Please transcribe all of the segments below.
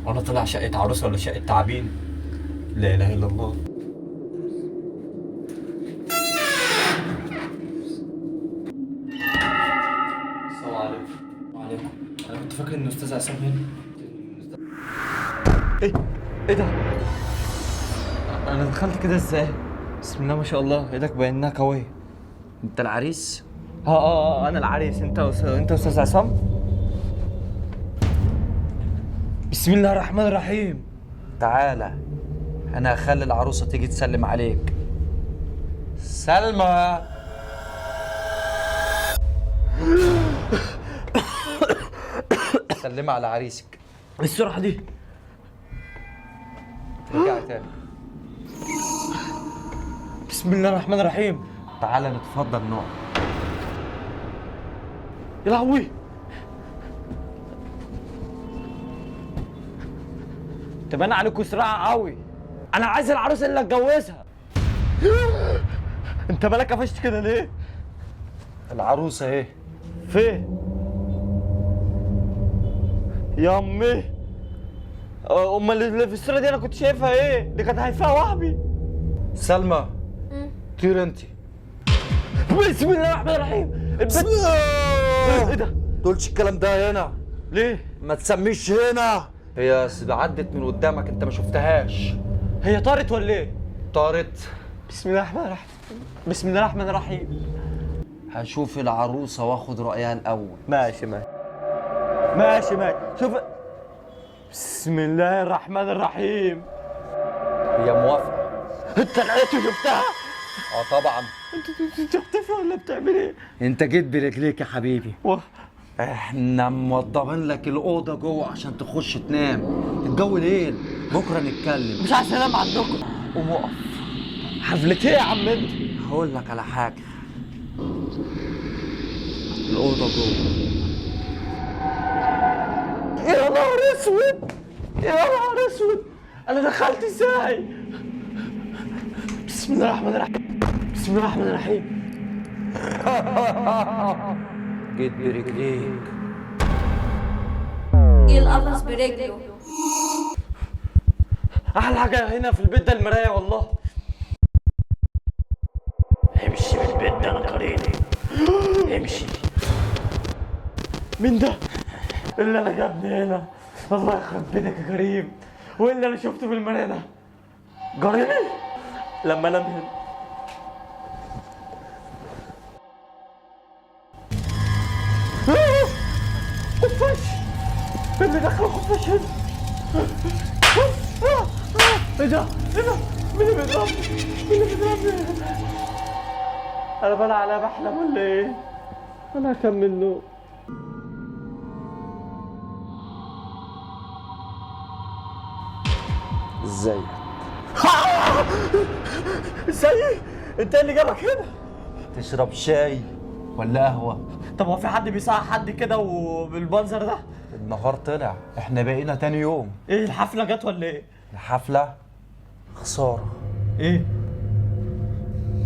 وانا طلع شقة عروسة ولا شقة تعابين؟ لا اله الا الله. السلام عليكم. وعليكم. انا كنت فاكر ان استاذ عصام هنا. ايه ده؟ انا دخلت كده ازاي؟ بسم الله ما شاء الله، ايدك باينها قوية. انت العريس؟ انا العريس. انت استاذ عصام؟ بسم الله الرحمن الرحيم. تعالى، انا هخلي العروسه تيجي تسلم عليك. سلمى. سلمي على عريسك. السرعة دي؟ رجعي تاني. بسم الله الرحمن الرحيم. تعالى نتفضل نقعد. يا لهوي، تبان عليكم سرعة قوي. انا عايز العروسة اللي اتجوزها. انت مالك قفشت كده ليه؟ العروسه اهي. فين؟ يا امي، امال اللي في الصورة دي انا كنت شايفها ايه؟ دي كانت هيفاء وهبي. سلمى، طير انت. بسم الله الرحمن الرحيم. بسم الله. ايه ده؟ تقولش الكلام ده هنا. ليه؟ ما تسميش هنا. هي عدت من قدامك انت ما شفتهاش. هي طارت ولا ايه؟ طارت. بسم الله الرحمن الرحيم. بسم الله الرحمن الرحيم. هشوف العروسه واخد رايها الاول. ماشي. ماشي. شوف. بسم الله الرحمن الرحيم. هي موافقه. انت لقيته شفتها؟ اه طبعا. انت بتختفي ولا بتعمل ايه؟ انت جيت برجليك يا حبيبي. احنا موضبين لك الاوضه جوه عشان تخش تنام. الجو ليل، بكره نتكلم. مش عايز انام عندكم. قوم اقف. حفلة ايه يا عم انت؟ هقول لك على حاجه. الاوضه جوه. يا نهار اسود، يا نهار اسود، انا دخلت ازاي؟ بسم الله الرحمن الرحيم. بسم الله الرحمن الرحيم. جيت برجليك. القفص برجله. احلى حاجه هنا في البيت ده المرايه والله. امشي من البيت ده انا قريني. امشي. مين ده؟ اللي انا جابني هنا. الله يخرب بيتك يا كريم. وايه اللي انا شفته في المرايه ده؟ جاريني لما انام هنا. خفاش. إيه اللي دخل خفاش هنا؟ ايه ده؟ مين اللي بيضربني؟ انا بلع على بحلم ولا ايه؟ انا هكمل نوم. ازاي؟ ازاي؟ انت اللي جابك هنا؟ تشرب شاي ولا قهوه؟ طب هو في حد بيساعد حد كده وبالمنظر ده؟ النهار طلع، احنا بقينا تاني يوم. ايه الحفله جت ولا ايه؟ الحفله خساره. ايه؟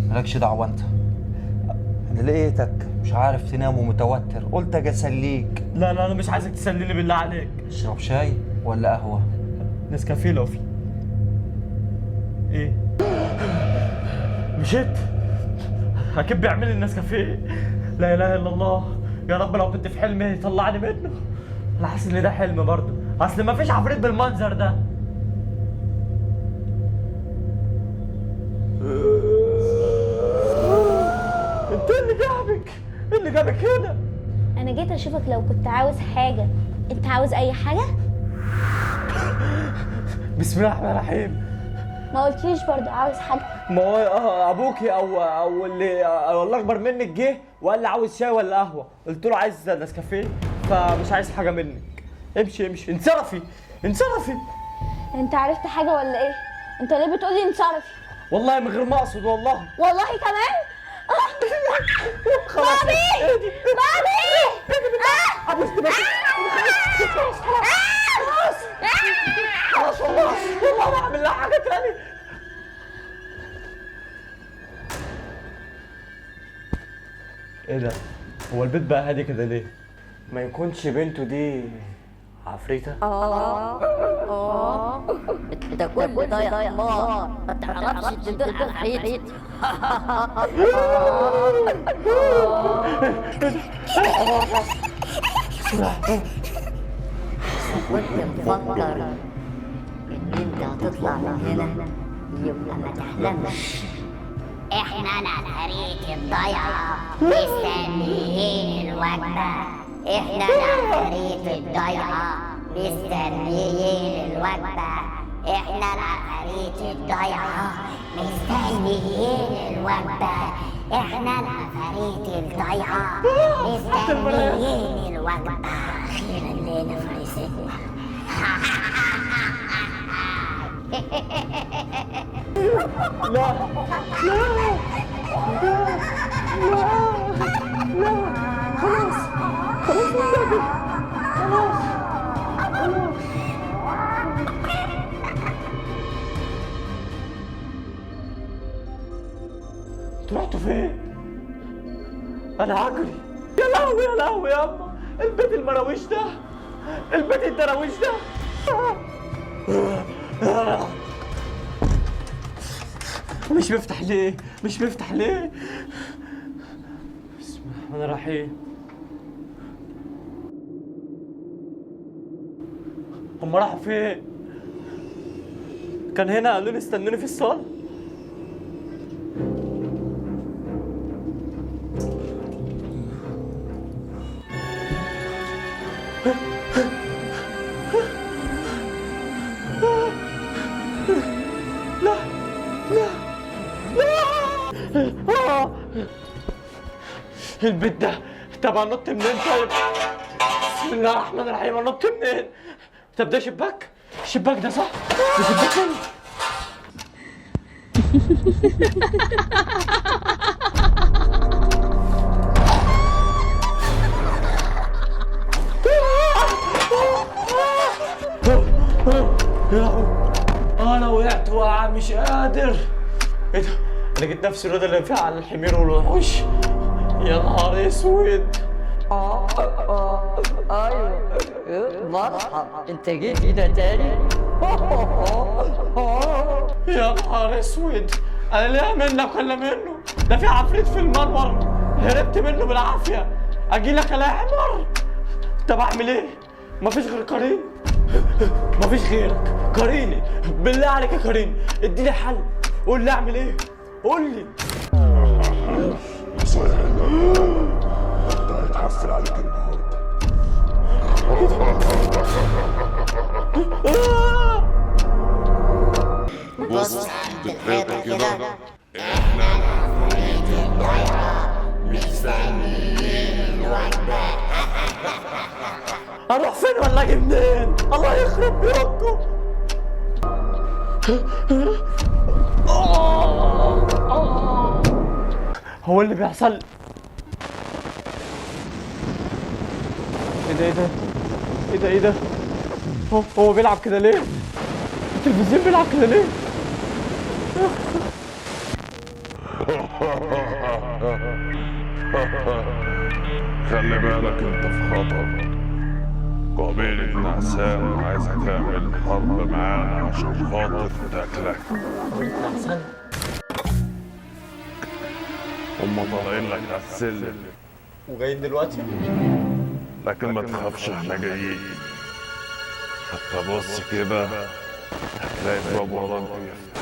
مالكش دعوه انت. انا لقيتك مش عارف تنام ومتوتر، قلت اجي اسليك. لا انا مش عايزك تسليني بالله عليك. تشرب شاي ولا قهوه؟ نسكافيه لو في. ايه؟ مشيت؟ اكيد بيعمل لي النسكافيه. لا اله الا الله. يا رب لو كنت في حلم يطلعني منه. انا حاسس ان ده حلم برضه، اصل ما فيش عفريت بالمنظر ده. انت اللي جابك؟ إيه اللي جابك هنا؟ انا جيت اشوفك لو كنت عاوز حاجه. انت عاوز اي حاجه؟ بسم الله الرحمن الرحيم. ما قلتليش برضو عاوز حاجه. ما هو ابوكي او اللي اكبر منك جه وقال لي عاوز شاي ولا قهوه، قلت له عايز نسكافيه فمش عايز حاجه منك. امشي انصرفي. انت عرفت حاجه ولا ايه؟ انت ليه بتقولي انصرفي؟ والله من غير ما اقصد والله. والله كمان؟ خلاص بابي! اهدي. بابي! بس خلاص والله ما اعمل لها حاجه تاني. ايه ده؟ هو البيت بقى هادي كده ليه؟ ما يكونش بنته دي عفريتة؟ انت كنت ضايع نار ما تعرفش تدور عفريت. كنت مفكر ان انت هتطلع من هنا يبقى ما تحلمش. احنا العفاريت الضايعة مستنيين الوجبة. احنا العفاريت الضايعة مستنيين الوجبة. احنا العفاريت الضايعة مستنيين الوجبة. احنا العفاريت الضايعة مستنيين الوجبة. اخيرا لقينا فريسينا. انتوا رحتوا فين؟ انا هجري. يا لهوي يا لهوي يا اما البيت المراويش ده، البيت الدراويش ده. مش بيفتح ليه؟ مش بيفتح ليه؟ بسم الله الرحمن الرحيم. هم راحوا فين؟ كان هنا قالوا لي استنوني في الصالة. لا لا لا. البيت ده، طب هنط منين طيب؟ بسم الله الرحمن الرحيم. هنط منين؟ طب ده شباك؟ الشباك ده صح؟ ده شباك تاني. يا لهوي انا وقعت وقعه مش قادر. ايه ده؟ انا جيت نفس الواد اللي فيها على الحمير والوحوش. يا نهار اسود. ايوه مرحبا، انت جيت هنا تاني؟ يا نهار اسود، انا ليه منك ولا منه؟ ده في عفريت في المنور هربت منه بالعافيه. اجي لك يا حمار. طب اعمل ايه؟ مفيش غير كريم. مفيش غيرك كريني، بالله عليك يا كريم اديني حل. قول لي اعمل ايه؟ قول لي. صحيح انت هيتحفل عليك النهارده. بص عند الحيطة كده، احنا العفاريت الضايعة مستنيين الوجبة. اروح فين ولا اجي منين؟ الله يخرب بيوتكم. هو اللي بيحصل ايه ده؟ ايه ده؟ ايه ده؟ ايه ده؟ هو بيلعب كده ليه؟ التلفزيون بيلعب كده ليه؟ خلي بالك انت في خطر. قبيلة نعسان عايزة تعمل حرب معانا عشان خاطر تاكلك. هما طالعين لك على السلم وجايين دلوقتي؟ لكن ما تخافش احنا جايين. حتى بص كده هتلاقي باب وراك بيفتح.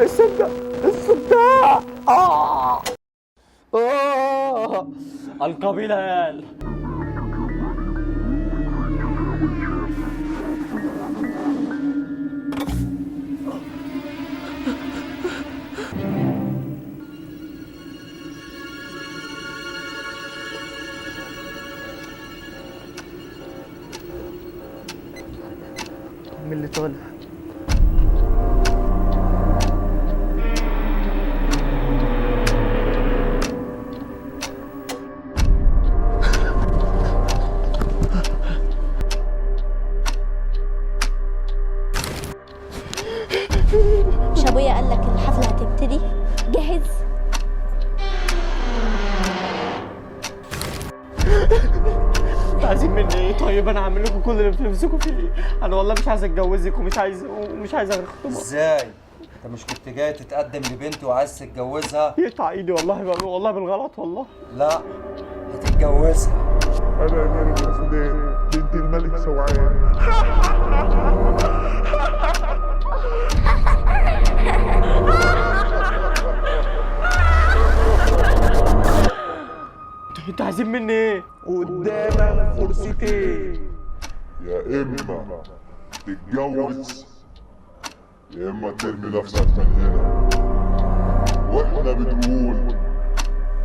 الصداع الصداع. القبيلة يال. من اللي طالع؟ مش ابويا قال لك الحفله هتبتدي؟ جاهز؟ عايزين مني ايه طيب؟ طيب انا هعمل لكم كل اللي بتمسكوا فيه. انا والله مش عايز اتجوزك ومش عايز اخطبها. ازاي؟ انت مش كنت جاي تتقدم لبنتي وعايز تتجوزها؟ يقطع ايدي والله بالغلط والله. لا، هتتجوزها. أنا أمير بن سودان بنت الملك سوعان. انتوا عايزين مني ايه؟ قدامك فرصتين، يا إما تتجوز يا إما ترمي نفسك من هنا. وإحنا بنقول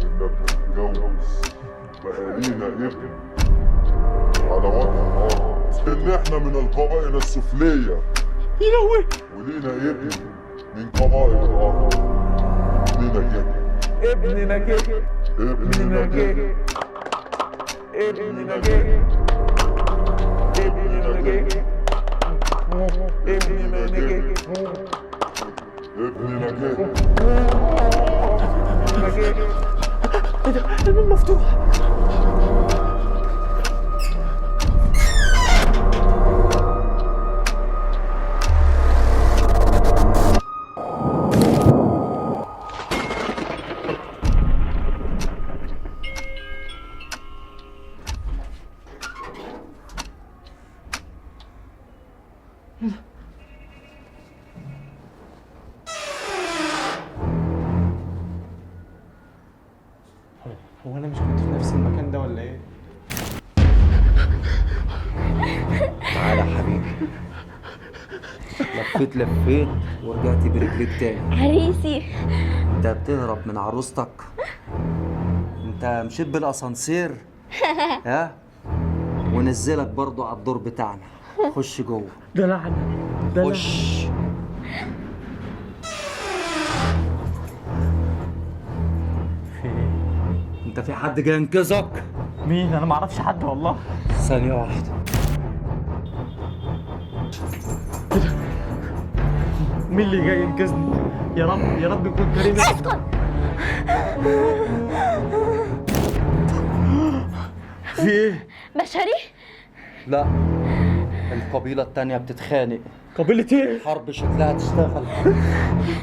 إنك تتجوز بقى لينا ابن على وجه الأرض، إن إحنا من القبائل السفلية يا لهوي. ولينا ابن من قبائل الأرض. ابننا جه، ابننا جه، ابننا جه، ابننا جه، ابننا جه، ابننا جه، ابننا جه. ايه ده؟ الباب مفتوح. هو انا مش كنت في نفس المكان ده ولا ايه؟ تعالى يا حبيبي. لفيت ورجعت برجليك تاني. عريسي. انت بتهرب من عروستك؟ انت مشيت بالاسانسير ها؟ ونزلك برضو على الدور بتاعنا. خش جوه. ده لعنة. خش. في ايه؟ انت في حد جاي ينقذك؟ مين؟ انا معرفش حد والله. ثانية واحدة. مين اللي جاي ينقذني؟ يا رب يكون كريم. اسكت. في ايه؟ بشري؟ لا، القبيلة التانية بتتخانق. قبيلة ايه؟ حرب شكلها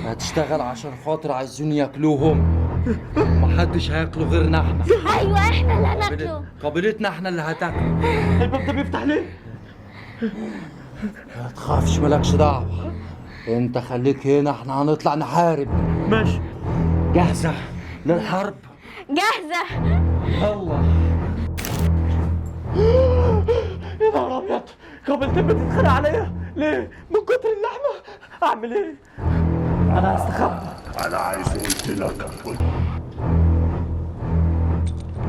هتشتغل عشان خاطر عايزين ياكلوهم. محدش هياكلوا غيرنا احنا. ايوه احنا اللي هناكله. قبيلتنا احنا اللي هتاكل. الباب ده بيفتح ليه؟ ما تخافش، مالكش دعوة. انت خليك هنا، احنا هنطلع نحارب. ماشي. جاهزة للحرب؟ جاهزة. يلا. يا نهار ابيض، قبيلتين بتتخانق عليا ليه؟ من كتر اللحمة. اعمل ايه؟ انا هستخبى. أنا عايز قلت لك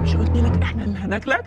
مش قلت لك احنا اللي هناكلك؟